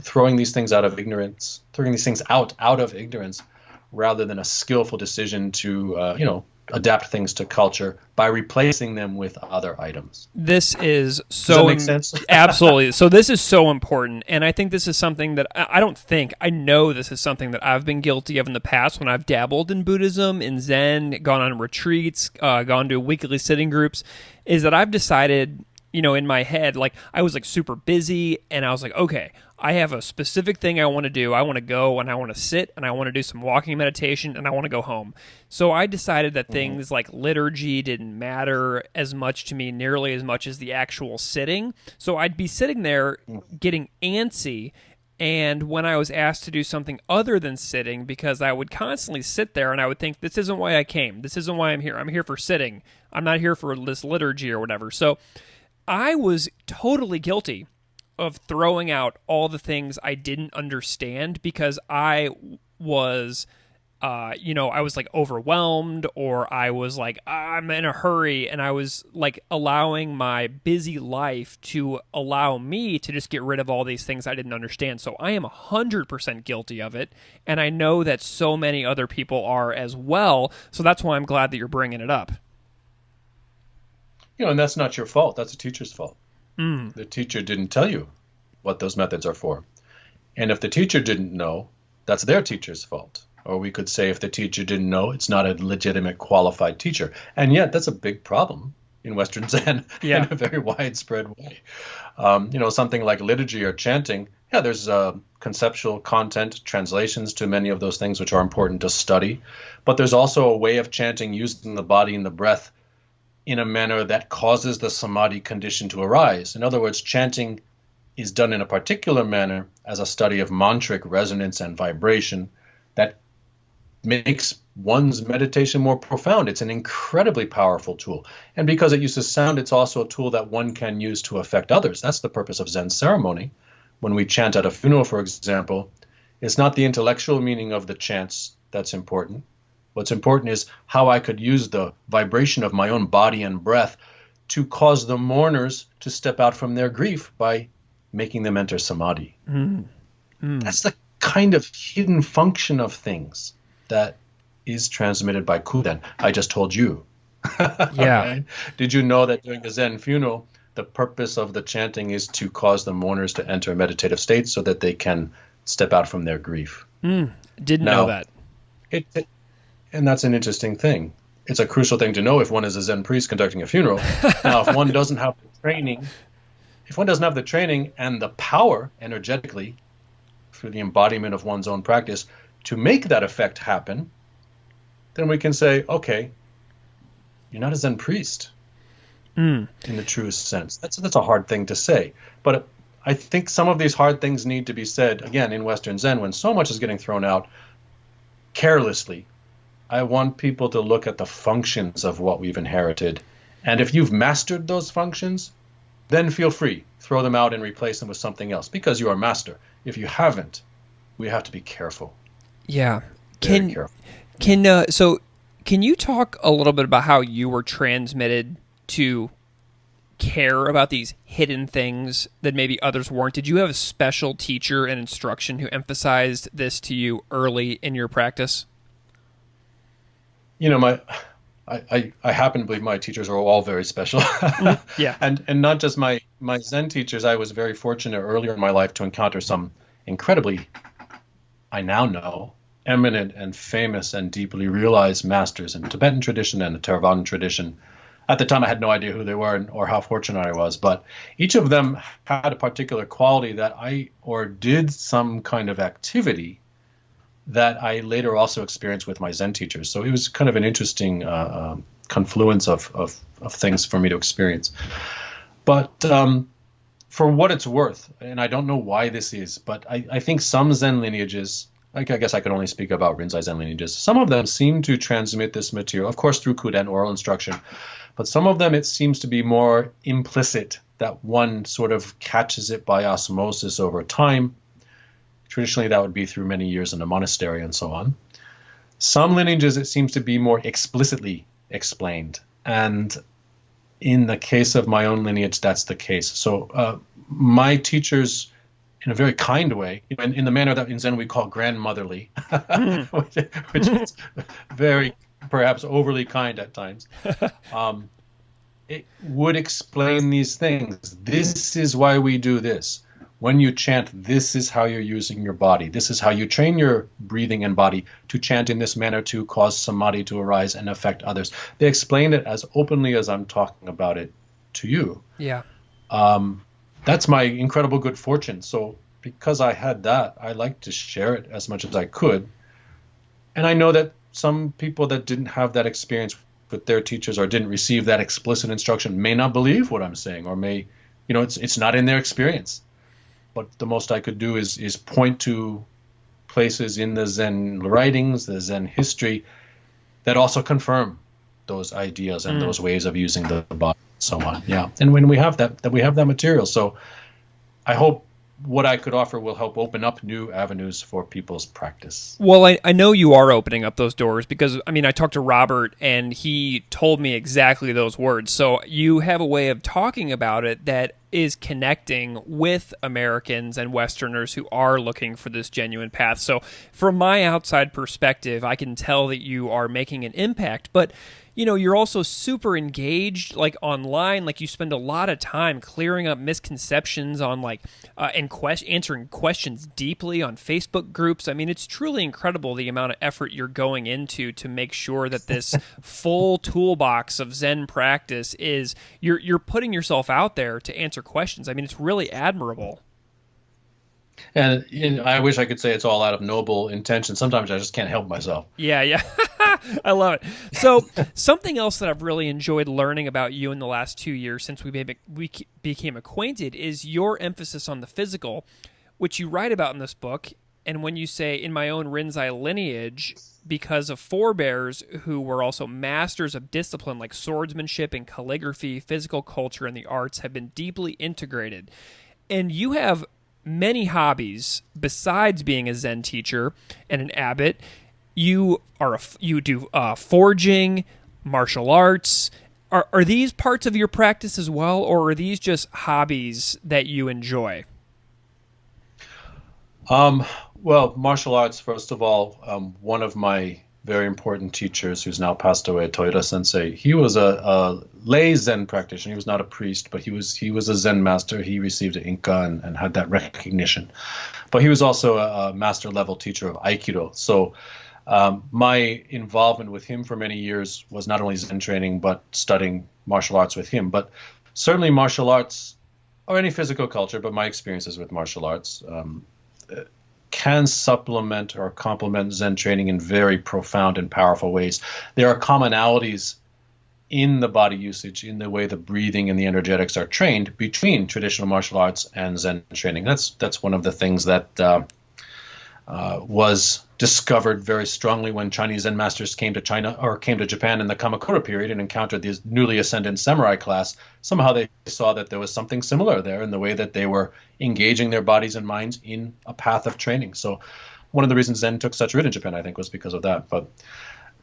throwing these things out of ignorance, throwing these things out of ignorance, rather than a skillful decision to, adapt things to culture by replacing them with other items. This is so... Does that make sense? Absolutely. So this is so important, and I think this is something that I know this is something that I've been guilty of in the past when I've dabbled in Buddhism, in Zen, gone on retreats, gone to weekly sitting groups, is that I've decided, in my head, I was super busy, and I was like, okay, I have a specific thing I want to do. I want to go and I want to sit and I want to do some walking meditation and I want to go home. So I decided that things like liturgy didn't matter as much to me, nearly as much as the actual sitting. So I'd be sitting there getting antsy. And when I was asked to do something other than sitting, because I would constantly sit there and I would think, this isn't why I came. This isn't why I'm here. I'm here for sitting. I'm not here for this liturgy or whatever. So I was totally guilty of throwing out all the things I didn't understand because I was, I was like overwhelmed, or I was like, I'm in a hurry, and I was like allowing my busy life to allow me to just get rid of all these things I didn't understand. So I am 100% guilty of it, and I know that so many other people are as well. So that's why I'm glad that you're bringing it up. And that's not your fault. That's a teacher's fault. The teacher didn't tell you what those methods are for. And if the teacher didn't know, that's their teacher's fault. Or we could say if the teacher didn't know, it's not a legitimate qualified teacher. And yet that's a big problem in Western Zen in a very widespread way. Something like liturgy or chanting, there's conceptual content, translations to many of those things which are important to study. But there's also a way of chanting using the body and the breath in a manner that causes the samadhi condition to arise. In other words, chanting is done in a particular manner as a study of mantric resonance and vibration that makes one's meditation more profound. It's an incredibly powerful tool. And because it uses sound, it's also a tool that one can use to affect others. That's the purpose of Zen ceremony. When we chant at a funeral, for example, it's not the intellectual meaning of the chants that's important. What's important is how I could use the vibration of my own body and breath to cause the mourners to step out from their grief by making them enter samadhi. That's the kind of hidden function of things that is transmitted by Kuden. I just told you. Right? Did you know that during a Zen funeral, the purpose of the chanting is to cause the mourners to enter a meditative state so that they can step out from their grief? Didn't know that. And that's an interesting thing. It's a crucial thing to know if one is a Zen priest conducting a funeral. Now, if one doesn't have the training, and the power energetically through the embodiment of one's own practice to make that effect happen, then we can say, okay, you're not a Zen priest in the truest sense. That's a hard thing to say. But I think some of these hard things need to be said, again, in Western Zen, when so much is getting thrown out carelessly. I want people to look at the functions of what we've inherited. And if you've mastered those functions, then feel free. Throw them out and replace them with something else because you are master. If you haven't, we have to be careful. Yeah. Very careful. Can you talk a little bit about how you were transmitted to care about these hidden things that maybe others weren't? Did you have a special teacher and instruction who emphasized this to you early in your practice? I happen to believe my teachers are all very special. Yeah. And not just my Zen teachers. I was very fortunate earlier in my life to encounter some incredibly, I now know, eminent and famous and deeply realized masters in the Tibetan tradition and the Theravadan tradition. At the time, I had no idea who they were or how fortunate I was, but each of them had a particular quality that did some kind of activity that I later also experienced with my Zen teachers. So it was kind of an interesting confluence of things for me to experience. But for what it's worth, and I don't know why this is, but I think some Zen lineages, I guess I can only speak about Rinzai Zen lineages, some of them seem to transmit this material, of course through Kuden, oral instruction, but some of them it seems to be more implicit, that one sort of catches it by osmosis over time. Traditionally, that would be through many years in a monastery and so on. Some lineages, it seems to be more explicitly explained. And in the case of my own lineage, that's the case. So my teachers, in a very kind way, in the manner that in Zen we call grandmotherly, which is very, perhaps overly kind at times, it would explain these things. This is why we do this. When you chant, this is how you're using your body. This is how you train your breathing and body to chant in this manner to cause samadhi to arise and affect others. They explain it as openly as I'm talking about it to you. Yeah. That's my incredible good fortune. So because I had that, I like to share it as much as I could. And I know that some people that didn't have that experience with their teachers or didn't receive that explicit instruction may not believe what I'm saying, or may, it's not in their experience. But the most I could do is point to places in the Zen writings, the Zen history, that also confirm those ideas and those ways of using the body and so on. Yeah. And when we have that we have that material. So I hope what I could offer will help open up new avenues for people's practice. Well, I know you are opening up those doors because, I talked to Robert and he told me exactly those words. So you have a way of talking about it that is connecting with Americans and Westerners who are looking for this genuine path. So from my outside perspective, I can tell that you are making an impact, but you're also super engaged, like online, like you spend a lot of time clearing up misconceptions on and answering questions deeply on Facebook groups. It's truly incredible the amount of effort you're going into to make sure that this full toolbox of Zen practice is, you're putting yourself out there to answer questions. It's really admirable. And I wish I could say it's all out of noble intention. Sometimes I just can't help myself. Yeah. I love it. So something else that I've really enjoyed learning about you in the last 2 years since we became acquainted is your emphasis on the physical, which you write about in this book. And when you say, in my own Rinzai lineage, because of forebears who were also masters of discipline like swordsmanship and calligraphy, physical culture, and the arts have been deeply integrated. And you have many hobbies besides being a Zen teacher and an abbot. You do forging, martial arts. Are these parts of your practice as well, or are these just hobbies that you enjoy? Well, martial arts, first of all, one of my very important teachers who's now passed away, Toyoda Sensei, he was a lay Zen practitioner. He was not a priest, but he was a Zen master. He received an Inka and had that recognition. But he was also a master level teacher of Aikido. So my involvement with him for many years was not only Zen training, but studying martial arts with him. But certainly martial arts, or any physical culture, but my experiences with martial arts can supplement or complement Zen training in very profound and powerful ways. There are commonalities in the body usage, in the way the breathing and the energetics are trained between traditional martial arts and Zen training. That's one of the things that was discovered very strongly when Chinese Zen masters came to Japan in the Kamakura period and encountered this newly ascendant samurai class. Somehow they saw that there was something similar there in the way that they were engaging their bodies and minds in a path of training. So one of the reasons Zen took such root in Japan, I think, was because of that. But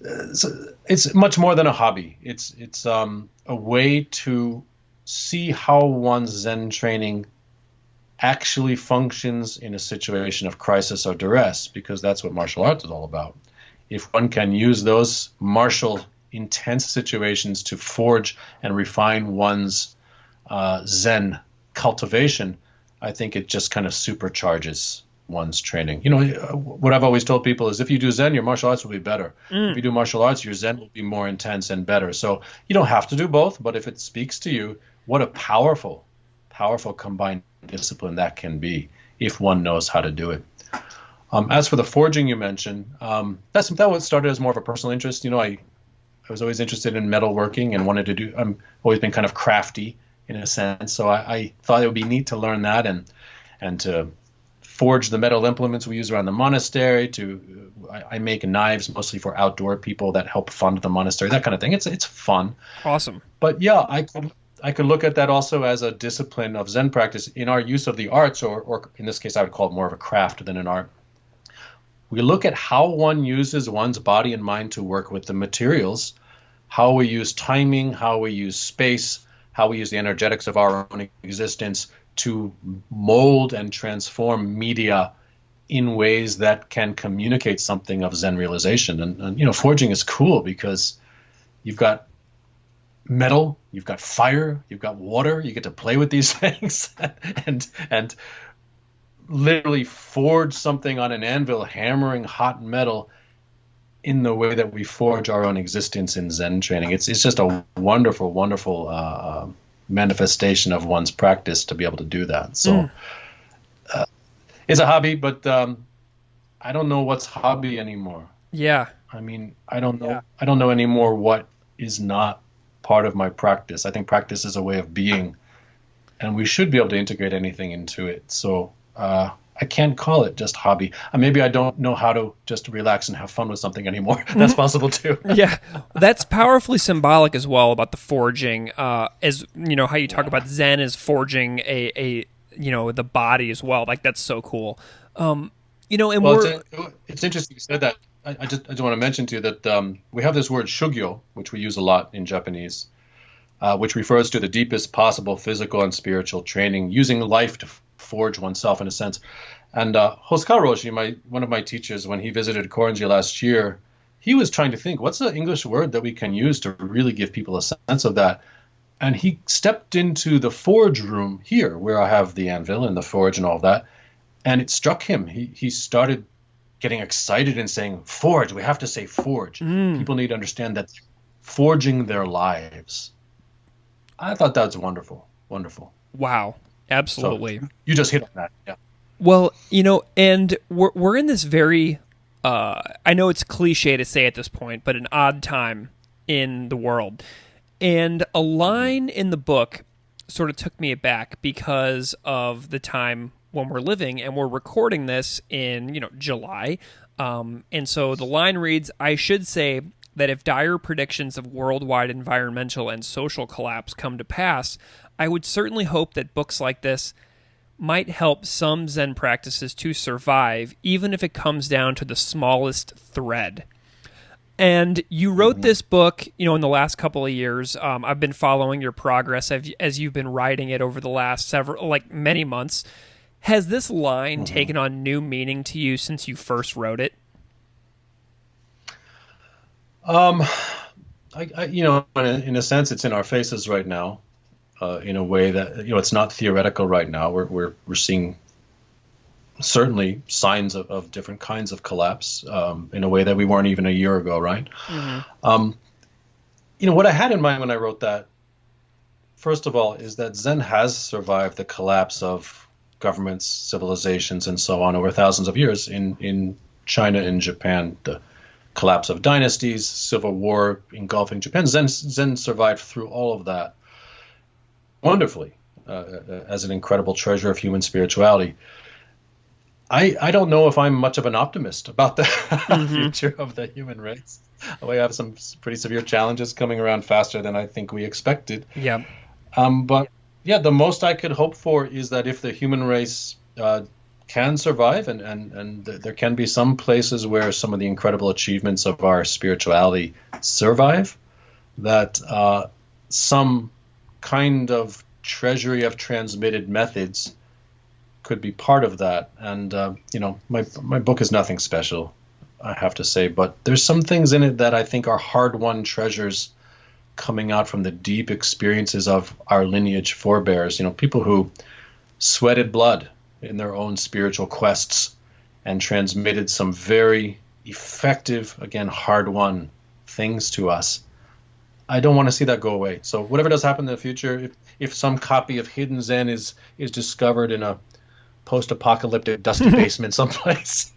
it's much more than a hobby. It's a way to see how one's Zen training actually functions in a situation of crisis or duress, because that's what martial arts is all about. If one can use those martial, intense situations to forge and refine one's Zen cultivation, I think it just kind of supercharges one's training. What I've always told people is if you do Zen, your martial arts will be better. If you do martial arts, your Zen will be more intense and better. So you don't have to do both, but if it speaks to you, what a powerful combined discipline that can be if one knows how to do it. As for the forging you mentioned, that was started as more of a personal interest. I was always interested in metalworking and wanted to do. I'm always been kind of crafty in a sense, so I thought it would be neat to learn that and to forge the metal implements we use around the monastery. I make knives mostly for outdoor people that help fund the monastery, that kind of thing. It's fun. Awesome. But yeah, I could look at that also as a discipline of Zen practice in our use of the arts, or in this case, I would call it more of a craft than an art. We look at how one uses one's body and mind to work with the materials, how we use timing, how we use space, how we use the energetics of our own existence to mold and transform media in ways that can communicate something of Zen realization. And forging is cool because you've got metal, you've got fire, you've got water, you get to play with these things and literally forge something on an anvil, hammering hot metal in the way that we forge our own existence in Zen training. It's just a wonderful, wonderful manifestation of one's practice to be able to do that. So It's a hobby, but I don't know what's hobby anymore. Yeah. I mean, I don't know. Yeah. I don't know anymore what is not part of my practice. I think practice is a way of being, and we should be able to integrate anything into it. So I can't call it just hobby. Maybe I don't know how to just relax and have fun with something anymore. That's possible too. Yeah, that's powerfully symbolic as well about the forging. As you know, how you talk about Zen as forging a the body as well. Like that's so cool. And it's interesting you said that. I just want to mention to you that we have this word shugyo, which we use a lot in Japanese, which refers to the deepest possible physical and spiritual training, using life to forge oneself in a sense. And Hosokawa Roshi, one of my teachers, when he visited Korinji last year, he was trying to think, what's the English word that we can use to really give people a sense of that? And he stepped into the forge room here, where I have the anvil and the forge and all of that, and it struck him. He started getting excited and saying, forge, we have to say forge. People need to understand that forging their lives. I thought that was wonderful. Wonderful. Wow. Absolutely. So you just hit on that. Yeah. Well, and we're in this very, I know it's cliche to say at this point, but an odd time in the world. And a line in the book sort of took me aback because of the time when we're living, and we're recording this in, July. And so the line reads, I should say that if dire predictions of worldwide environmental and social collapse come to pass, I would certainly hope that books like this might help some Zen practices to survive, even if it comes down to the smallest thread. And you wrote this book, in the last couple of years. I've been following your progress as you've been writing it over the last many months. Has this line taken on new meaning to you since you first wrote it? In a sense, it's in our faces right now. In a way that it's not theoretical right now. We're seeing certainly signs of different kinds of collapse in a way that we weren't even a year ago, right? What I had in mind when I wrote that, first of all, is that Zen has survived the collapse of governments, civilizations, and so on over thousands of years in China and Japan. The collapse of dynasties, civil war engulfing Japan. Zen survived through all of that wonderfully, as an incredible treasure of human spirituality. I don't know if I'm much of an optimist about the future of the human race. We have some pretty severe challenges coming around faster than I think we expected. Yeah. But the most I could hope for is that if the human race can survive, and there can be some places where some of the incredible achievements of our spirituality survive, that some kind of treasury of transmitted methods could be part of that. And my book is nothing special, I have to say, but there's some things in it that I think are hard-won treasures coming out from the deep experiences of our lineage forebears, people who sweated blood in their own spiritual quests and transmitted some very effective, again, hard-won things to us. I don't want to see that go away. So whatever does happen in the future, if some copy of Hidden Zen is discovered in a post-apocalyptic dusty basement someplace,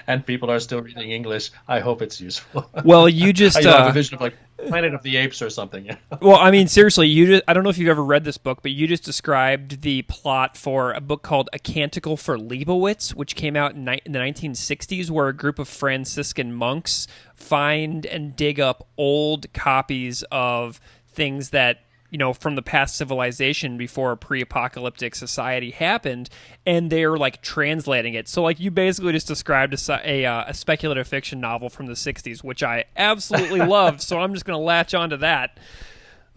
and people are still reading English, I hope it's useful. Well, you just I have a vision of like Planet of the Apes or something. Well, I mean, seriously, I don't know if you've ever read this book, but you just described the plot for a book called A Canticle for Leibowitz, which came out in the 1960s, where a group of Franciscan monks find and dig up old copies of things that, from the past civilization before a pre-apocalyptic society happened, and they're like translating it. So like you basically just described a speculative fiction novel from the 60s, which I absolutely loved. So I'm just going to latch onto that.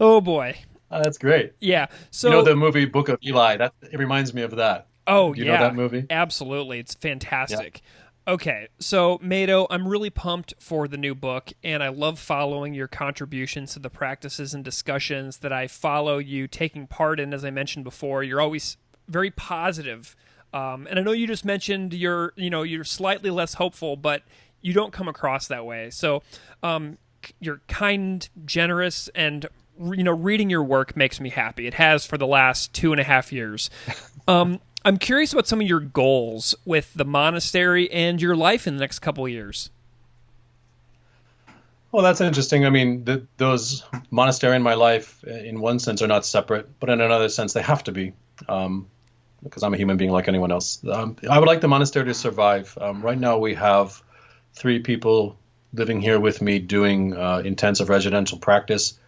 Oh boy. That's great. Yeah. So the movie Book of Eli, it reminds me of that. Oh, Do you know that movie? Absolutely. It's fantastic. Yeah. Okay, so Meido, I'm really pumped for the new book, and I love following your contributions to the practices and discussions that I follow you taking part in. As I mentioned before, you're always very positive. And I know you just mentioned you're slightly less hopeful, but you don't come across that way. So you're kind, generous, and reading your work makes me happy. It has for the last 2.5 years. I'm curious about some of your goals with the monastery and your life in the next couple of years. Well, that's interesting. I mean, those monastery and my life, in one sense, are not separate, but in another sense, they have to be, because I'm a human being like anyone else. I would like the monastery to survive. Right now, we have 3 people living here with me doing intensive residential practice.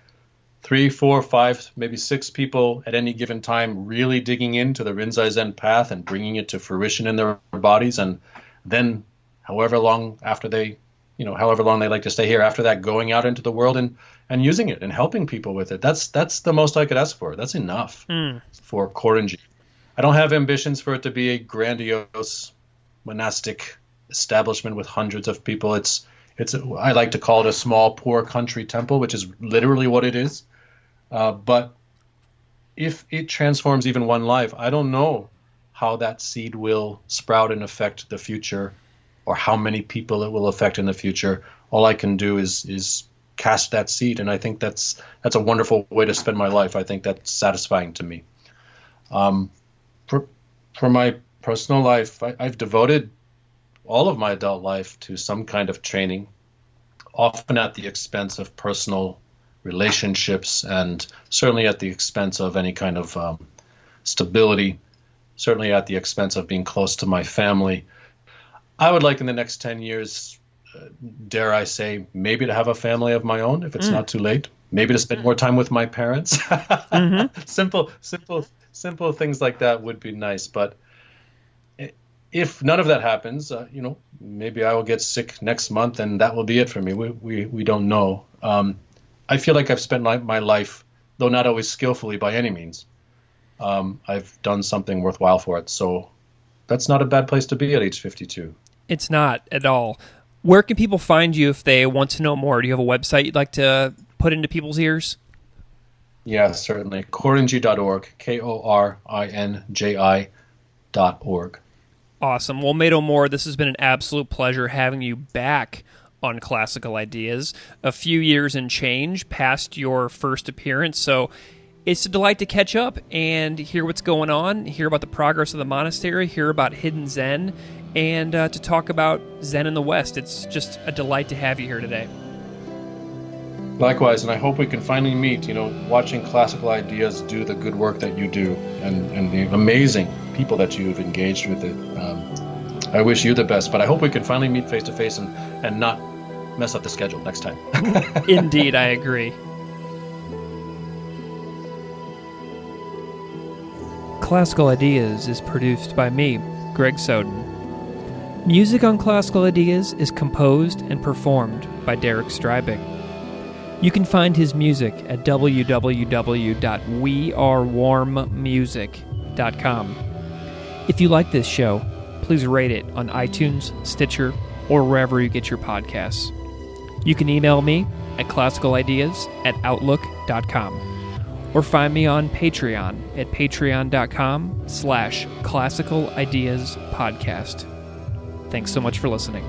3, 4, 5, maybe 6 people at any given time really digging into the Rinzai Zen path and bringing it to fruition in their bodies. And then however long they like to stay here after that, going out into the world and using it and helping people with it. That's the most I could ask for. That's enough for Korinji. I don't have ambitions for it to be a grandiose monastic establishment with hundreds of people. I like to call it a small, poor country temple, which is literally what it is. But if it transforms even one life, I don't know how that seed will sprout and affect the future, or how many people it will affect in the future. All I can do is cast that seed, and I think that's a wonderful way to spend my life. I think that's satisfying to me. For my personal life, I've devoted all of my adult life to some kind of training, often at the expense of personal relationships, and certainly at the expense of any kind of stability, certainly at the expense of being close to my family. I would like in the next 10 years, dare I say, maybe to have a family of my own if it's not too late. Maybe to spend more time with my parents. Simple things like that would be nice. But if none of that happens, maybe I will get sick next month and that will be it for me. We don't know. I feel like I've spent my life, though not always skillfully by any means, I've done something worthwhile for it. So that's not a bad place to be at age 52. It's not at all. Where can people find you if they want to know more? Do you have a website you'd like to put into people's ears? Yeah, certainly. Korinji.org, KORINJI.org. Awesome. Well, Meido Moore, this has been an absolute pleasure having you back on Classical Ideas. A few years and change past your first appearance, so it's a delight to catch up and hear what's going on, hear about the progress of the monastery, hear about hidden Zen, and to talk about Zen in the West. It's just a delight to have you here today. Likewise, and I hope we can finally meet, watching Classical Ideas do the good work that you do, and the amazing people that you've engaged with it. I wish you the best, but I hope we can finally meet face to face and not mess up the schedule next time. Indeed, I agree. Classical Ideas is produced by me, Greg Soden. Music on Classical Ideas is composed and performed by Derek Strybing. You can find his music at www.wearewarmmusic.com. If you like this show, please rate it on iTunes, Stitcher, or wherever you get your podcasts. You can email me at classicalideas@outlook.com or find me on Patreon at patreon.com/classicalideaspodcast. Thanks so much for listening.